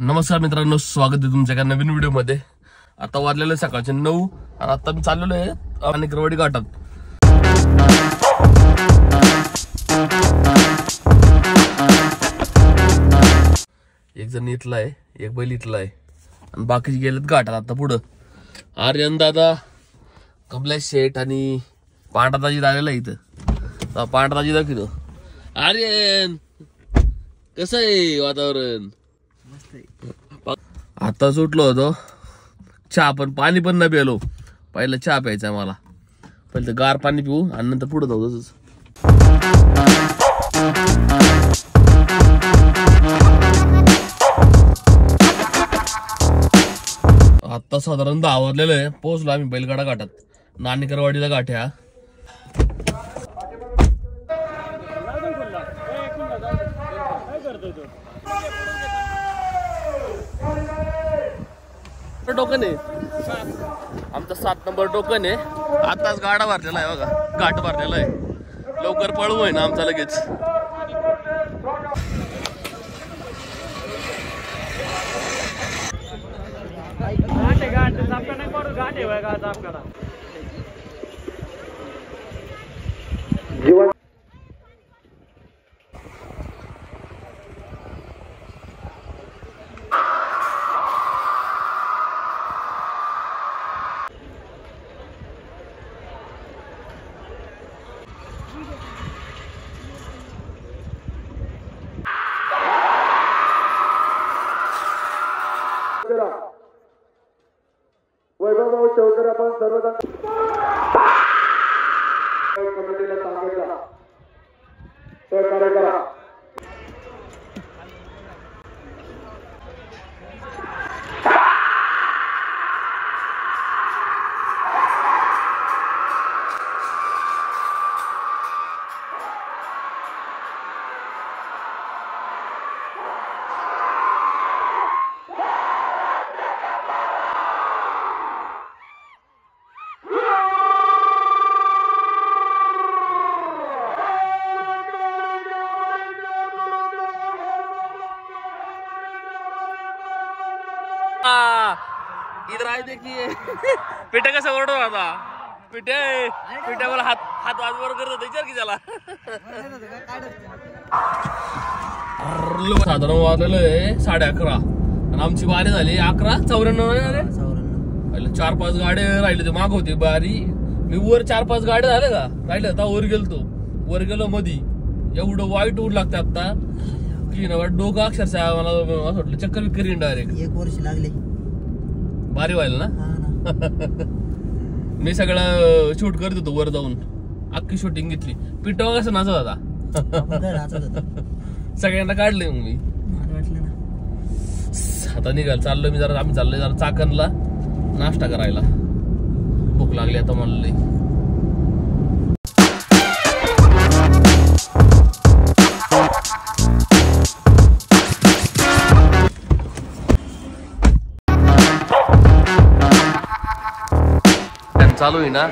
नमस्कार मित्रांनो, स्वागत आहे तुमच्या एका नवीन व्हिडिओ मध्ये। आता वाजलेले सकाळचे 9 आणि आता मी चाललेलो आहे नाणेकरवाडी घाटात। एक जण इथला आहे, एक बैल इथला आहे आणि बाकीचे गेलेत घाटात। आता पुढं आर्यन दादा, कमलेश शेठ आणि पांढराजी आलेला आहे इथं। पांढराजी दाखवतो। आर्यन, कसं आहे वातावरण? आता सुटलो होतो चहा, पण पाणी पण नाही प्यालो। पहिलं चहा प्यायचा मला, पहिलं गार पाणी पिऊ आणि नंतर पुढे जाऊ। तसंच आता साधारण 10 वाजलेलं आहे। पोहोचलो आम्ही बैलगाडा घाटात, नाणेकरवाडीला घाट ह्या। टोकन आहे आमचा 7 नंबर टोकन आहे। आताच गाडा भरलेला आहे बघा, घाट भरलेला आहे। लवकर पळवू आहे ना आमचा लगेच। वैभव चौधरी आपण सर्वजण कमिटीला सांगितलं सहकार्य करा। इधर आए देखिए पिठे कैसे ओरड रहा था। पिठे मला हात वर करत होते, विचार की त्याला। साधारण वाजलेलं आहे 11:30 आणि आमची बारी झाली 11:94। 4-5 गाड्या राहिले, ते माग होते बारी। मी वर 4-5 गाड्या झाल्या का राहिल्या, आता वर गेलो मधी। एवढं वाईट ऊन लागतं आता की ना, डोकं अक्षरशः मला असं वाटलं चक्कर विक्कर डायरेक्ट। 1 वर्ष लागले भारी व्हायला ना। मी सगळं शूट करत होतो वर जाऊन, अख्खी शूटिंग घेतली। पिठो कसं नाचत होता सगळ्यांना काढले मग मी। आता निघाल चाललो मी जरा, आम्ही चाललोय जरा चाकणला नाश्ता करायला। भूक लागली आता मला लई। चालू आहे ना,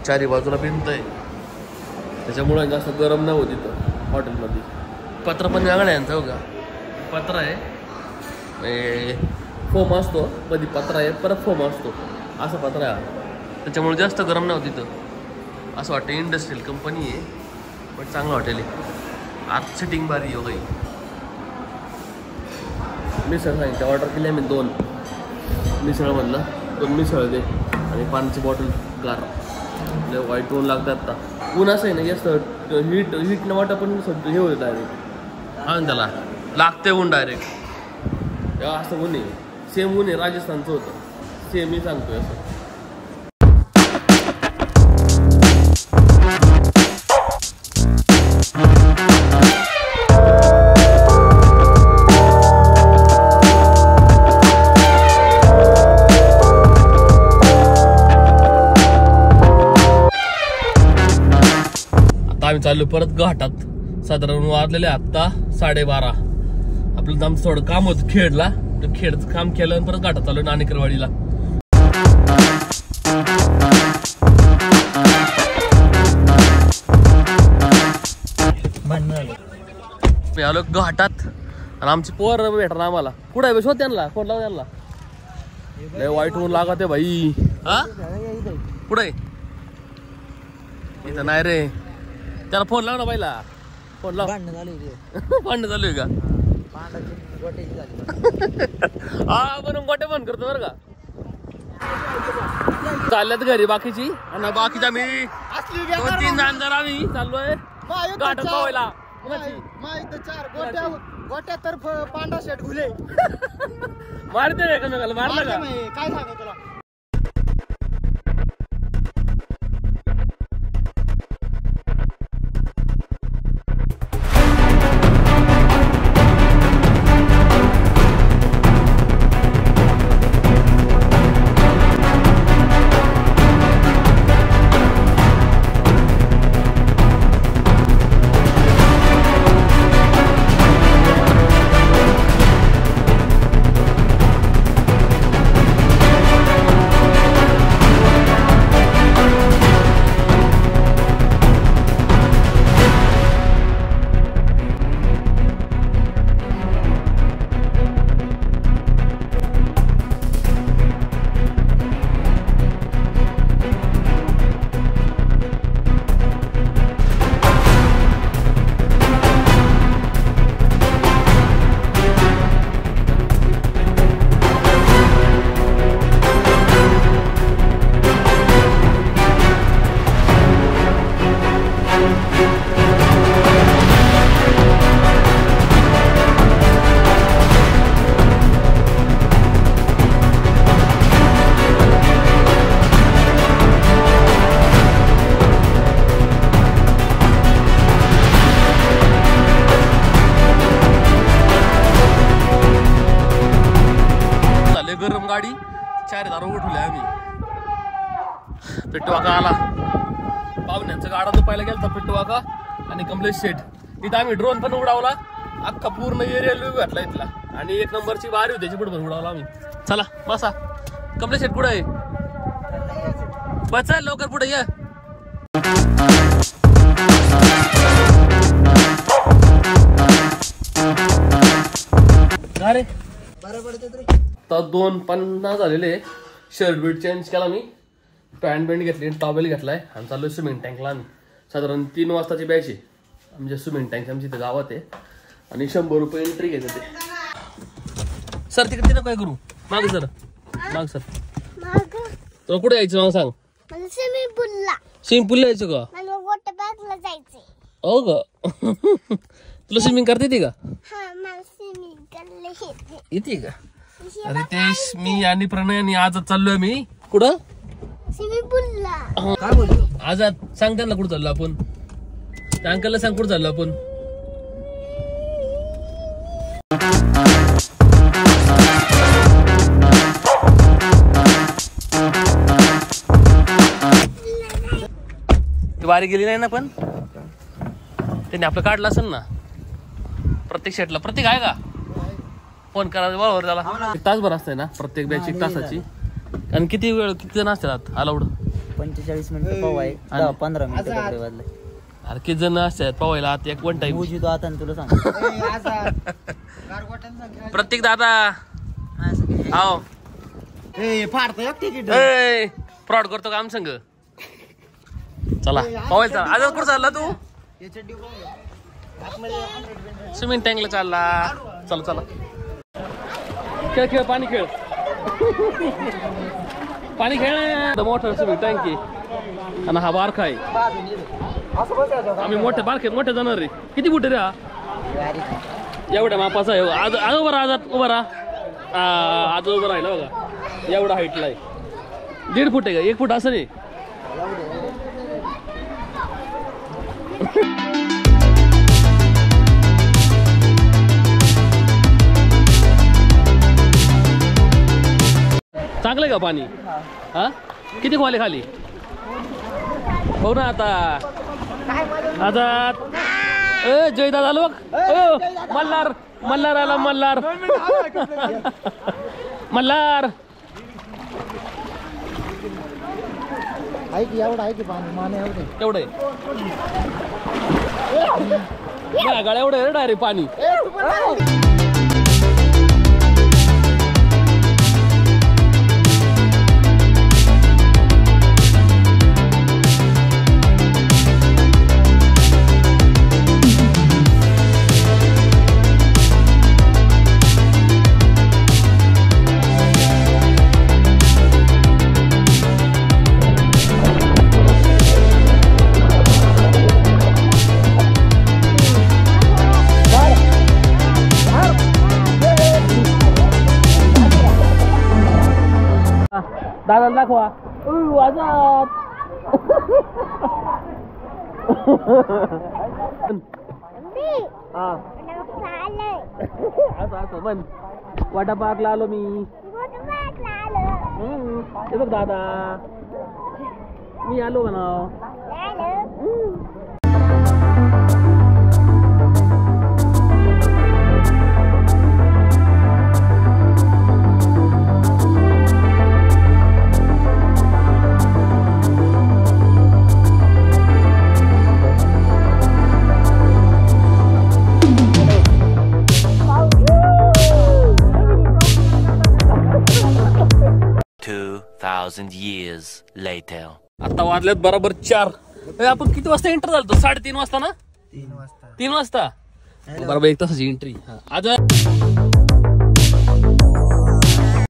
चारी बाजूला भिंत आहे, त्याच्यामुळे जास्त गरम नाही होत इथं हॉटेलमध्ये। पत्र पण वेगळं आहे यांचं बघा, पत्र आहे फोम असतो, कधी पत्र आहे परत फोम असतो, असं पत्र आहे। त्याच्यामुळे जास्त गरम नाही होत इथं। असं वाटतं इंडस्ट्रियल कंपनी आहे, पण चांगलं हॉटेल आहे। आत सिटिंग भारी हो गई। मिसळ सांगितलं, ऑर्डर केली आम्ही 2 मिसळ म्हणलं, 2 मिसळ दे आणि पाण्याची बॉटल गार। वाईट ऊन लागतं आता, ऊन असं आहे ना जास्त हीट न वाटा पण हे होतं डायरेक्ट। हा त्याला लागते ऊन डायरेक्ट, असं ऊन आहे। सेम ऊन आहे राजस्थानचं होतं, सेम मी सांगतोय असं। आम्ही चाललो परत घाटात। साधारण वाजलेले आता 12:30। आपलं आमचं थोडं काम होतं खेडला, तर खेडचं काम केलं आणि परत घाटात चाललो नाणेकरवाडीला। मी आलो घाटात आणि आमची पोर भेटणार आम्हाला. कुठं आहे शोध त्यांना, फोन लाव त्यांना. लय वाईट होऊन लागत आहे भाई. हा कुठं आहे? इथं नाही रे. त्याला फोन लाव ना पहिला. फोन लाव. भांडण चालू आहे का? हा म्हणून गोटे बंद करतो बरं का. चालल्यात घरी बाकीची आणि बाकीच्या मी 2-3 जण जर आम्ही चाललोय गाठ पावायला. गोट्या तर्फ पांढरा शेट घुले मारते एकमेकाला. मारलं का? काय सांगा तुला. गरम गाडी 4,000 उठवली आम्ही. पिट्टूवाका आला. पाहुण्यांचं गाडा दुपायला गेलता पिट्टूवाका आणि कमलेश शेठ. इथं आम्ही ड्रोन पण उडावला. अख्खा पूर्ण एरिया लिव्ह घातला इथला. आणि 1 नंबरची बारी होती त्याची पुढे उडावला आम्ही. चला बसा. कमलेश शेठ कुठं आहे? बस लवकर पुढे ये. अरे तर 2:50 झालेले. शर्ट बीट चेंज केला मी. पॅन्ट बेंट घेतली, टॉवेल घेतलाय आणि चालू स्विमिंग टँकला. आम्ही साधारण 3 वाजताची बॅच आहे. म्हणजे स्विमिंग टँक आमची इथे गावात आहे. आणि 100 रुपये एंट्री घेते ते. सर तिकडे नको काय करू. माग सर, माग सर. तुला कुठे यायचं मला सांग. स्विमिंग पूलला. स्विमिंग पूलला यायचं का? मला वॉटर पार्कला जायचंय. हो का? तुला स्विमिंग करता येते का? हा मला स्विमिंग करायला येते. येते का? अरे तेच मी आणि प्रणय आणि आज चाललोय मी. कुठं? स्विमिंग पूलला. काय बोलतो आज सांग त्यांना कुठं चाललो आपण. त्या अंकलला सांग कुठं चाललो आपण. वारी गेली नाही ना पण त्यांनी आपलं काढलं असेल ना. प्रत्येक शेटला प्रत्येक आहे का? फोन करायचं बरोबर त्याला. 1 तासभर असतंय ना प्रत्येक बॅच 1 तासाची. आणि किती वेळ किती जण असतात अलाउड? 45 मिनिटं पाव आहे. 15 मिनिटं कपडे बदले. अरे किती जण असतात पवायला आत? एक 1 टाइम उजितो आता तुला सांग. प्रत्येक दादा आओ फाडतो तिकीट. फ्रॉड करतो का आम संग. चला पवायला चला. आज कुठं चालला तू? स्विमिंग टँकला चालला. चला चला खेळ खेळ पाणी खेळ. पाणी खेळ. मोठं स्विमिंग टँक आहे आणि हा बारखा आहे. आम्ही मोठे बारखे मोठे जाणार रे. किती फुट रे हा? एवढ्या मापाचा आहे. आज आज उभं राहा. आज उभं राहा. आज उभं राहिला बघा. एवढा हाईटला आहे. 1.5 फूट आहे का? 1 फूट असं नाही. चांगलं का पाणी? हा किती खोले खाली हो ना. आता आता जयदाद आलो बघ. मल्हार मल्हार आला. मल्हार मल्हार एवढं आहे की पाणी माने एवढं गाड्या एवढं डायरेक्ट पाणी. दादाला दाखवा आजाद. हा असं असं पण वॉटर पार्कला आलो मी. हे बघ दादा मी आलो म्हणाव. years later. आता वाजल्यात बरोबर 4. आपण किती वाजता एंटर झालो? 3:30 वाजता ना? 3 वाजता बरोबर 1 तासाची एंट्री. आज